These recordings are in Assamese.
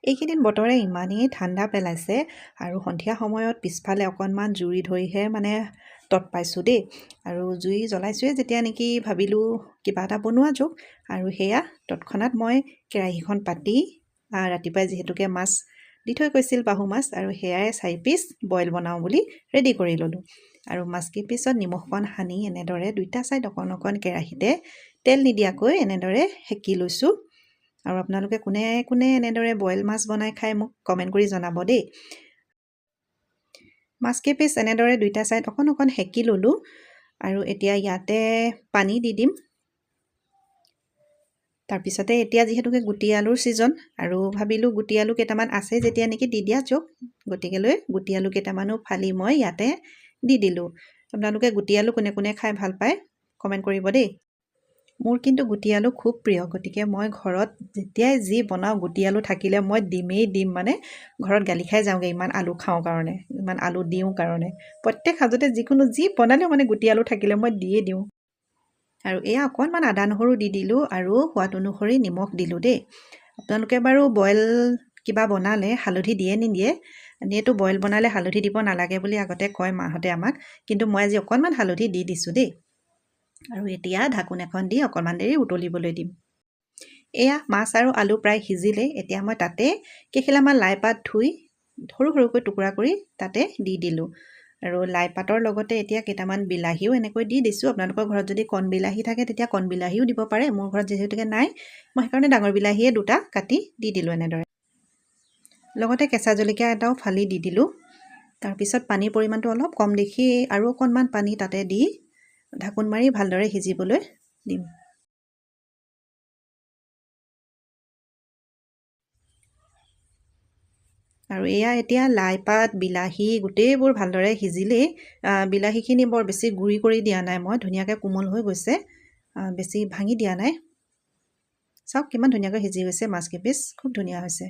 এইকেইদিন বতৰে ইমানেই ঠাণ্ডা পেলাইছে আৰু সন্ধিয়া সময়ত পিছফালে অকণমান জুই ধৰিহে মানে তত পাইছোঁ দেই। আৰু জুই জ্বলাইছোঁৱে যেতিয়া নেকি ভাবিলোঁ কিবা এটা বনোৱা যাওক, আৰু সেয়া তৎক্ষণাত মই কেৰাহীখন পাতি ৰাতিপুৱাই যিহেতুকে মাছ দি থৈ গৈছিল, বাহু মাছ, আৰু সেয়াই 4 পিচ বইল বনাওঁ বুলি ৰেডি কৰি ল'লোঁ। আৰু মাছকেইপিচত নিমখ অকণ সানি এনেদৰে দুইটা ছাইড অকণ অকণ কেৰাহীতে তেল নিদিয়াকৈ এনেদৰে সেকি লৈছোঁ। আৰু আপোনালোকে কোনে কোনে এনেদৰে বইল মাছ বনাই খাই মোক কমেণ্ট কৰি জনাব দেই। মাছকেইপিচ এনেদৰে দুইটা ছাইড অকণ অকণ সেকি ল'লোঁ। আৰু এতিয়া ইয়াতে পানী দি দিম। তাৰপিছতে এতিয়া যিহেতুকে গুটি আলুৰ ছিজন, আৰু ভাবিলোঁ গুটি আলু কেইটামান আছে যেতিয়া নেকি দি দিয়া যাওক, গতিকেলৈ গুটি আলু কেইটামানো ফালি মই ইয়াতে দি দিলোঁ। আপোনালোকে গুটি আলু কোনে কোনে খাই ভাল পায় কমেণ্ট কৰিব দেই। মোৰ কিন্তু গুটি আলু খুব প্ৰিয়, গতিকে মই ঘৰত যেতিয়াই যি বনাওঁ গুটি আলু থাকিলে মই দিম, মানে ঘৰত গালি খাই যাওঁগৈ ইমান আলু খাওঁ কাৰণে, ইমান আলু দিওঁ কাৰণে। প্ৰত্যেক সাজতে যিকোনো যি বনালেও মানে গুটি আলু থাকিলে মই দিয়ে দিওঁ। আৰু এয়া অকণমান আদা নহৰু দি দিলোঁ আৰু সোৱাদ অনুসৰি নিমখ দিলোঁ দেই। আপোনালোকে বাৰু বইল কিবা বনালে হালধি দিয়ে নিদিয়ে? এনেইতো বইল বনালে হালধি দিব নালাগে বুলি আগতে কয় মাহঁতে আমাক, কিন্তু মই আজি অকণমান হালধি দি দিছোঁ দেই। আৰু এতিয়া ঢাকোন এখন দি অকণমান দেৰি উতলিবলৈ দিম। এয়া মাছ আৰু আলু প্ৰায় সিজিলেই। এতিয়া মই তাতে কেইখিলামান লাই পাত ধুই সৰু সৰুকৈ টুকুৰা কৰি তাতে দি দিলোঁ। আৰু লাই পাতৰ লগতে এতিয়া কেইটামান বিলাহীও এনেকৈ দি দিছোঁ। আপোনালোকৰ ঘৰত যদি কণ বিলাহী থাকে তেতিয়া কণ বিলাহীও দিব পাৰে। মোৰ ঘৰত যিহেতুকে নাই, মই সেইকাৰণে ডাঙৰ বিলাহীয়ে দুটা কাটি দি দিলোঁ এনেদৰে। লগতে কেঁচা জলকীয়া এটাও ফালি দি দিলোঁ। তাৰপিছত পানীৰ পৰিমাণটো অলপ কম দেখি আৰু অকণমান পানী তাতে দি ঢাকোন মাৰি ভালদৰে সিজিবলৈ দিম। আৰু এয়া এতিয়া লাই পাত বিলাহী গোটেইবোৰ ভালদৰে সিজিলেই। বিলাহীখিনি বৰ বেছি গুৰি কৰি দিয়া নাই মই, ধুনীয়াকৈ কোমল হৈ গৈছে, বেছি ভাঙি দিয়া নাই। চাওক কিমান ধুনীয়াকৈ সিজি গৈছে মাছকেইপিচ, খুব ধুনীয়া হৈছে।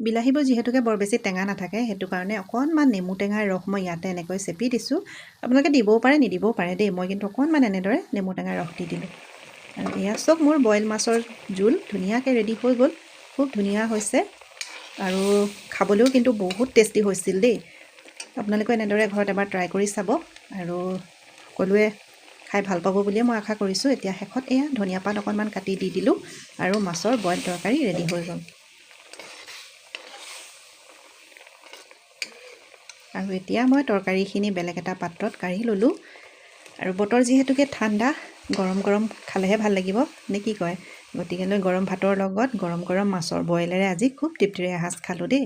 বিলাহীবোৰ যিহেতুকে বৰ বেছি টেঙা নাথাকে, সেইটো কাৰণে অকণমান নেমু টেঙাৰ ৰস মই ইয়াতে এনেকৈ চেপি দিছোঁ। আপোনালোকে দিবও পাৰে নিদিবও পাৰে দেই, মই কিন্তু অকণমান এনেদৰে নেমু টেঙাৰ ৰস দি দিলোঁ। আৰু এয়া চব মোৰ বইল মাছৰ জোল ধুনীয়াকৈ ৰেডি হৈ গ'ল, খুব ধুনীয়া হৈছে আৰু খাবলৈও কিন্তু বহুত টেষ্টি হৈছিল দেই। আপোনালোকে এনেদৰে ঘৰত এবাৰ ট্ৰাই কৰি চাব, আৰু সকলোৱে খাই ভাল পাব বুলিয়ে মই আশা কৰিছোঁ। এতিয়া শেষত এয়া ধনিয়া পাত অকণমান কাটি দি দিলোঁ আৰু মাছৰ বইল তৰকাৰী ৰেডি হৈ গ'ল। আৰু এতিয়া মই তৰকাৰীখিনি বেলেগ এটা পাত্ৰত কাঢ়ি ল'লোঁ। আৰু বতৰ যিহেতুকে ঠাণ্ডা, গৰম গৰম খালেহে ভাল লাগিব নে কি কয়? গতিকেলৈ গৰম ভাতৰ লগত গৰম গৰম মাছৰ বইলেৰে আজি খুব তৃপ্তিৰে এসাঁজ খালোঁ দেই।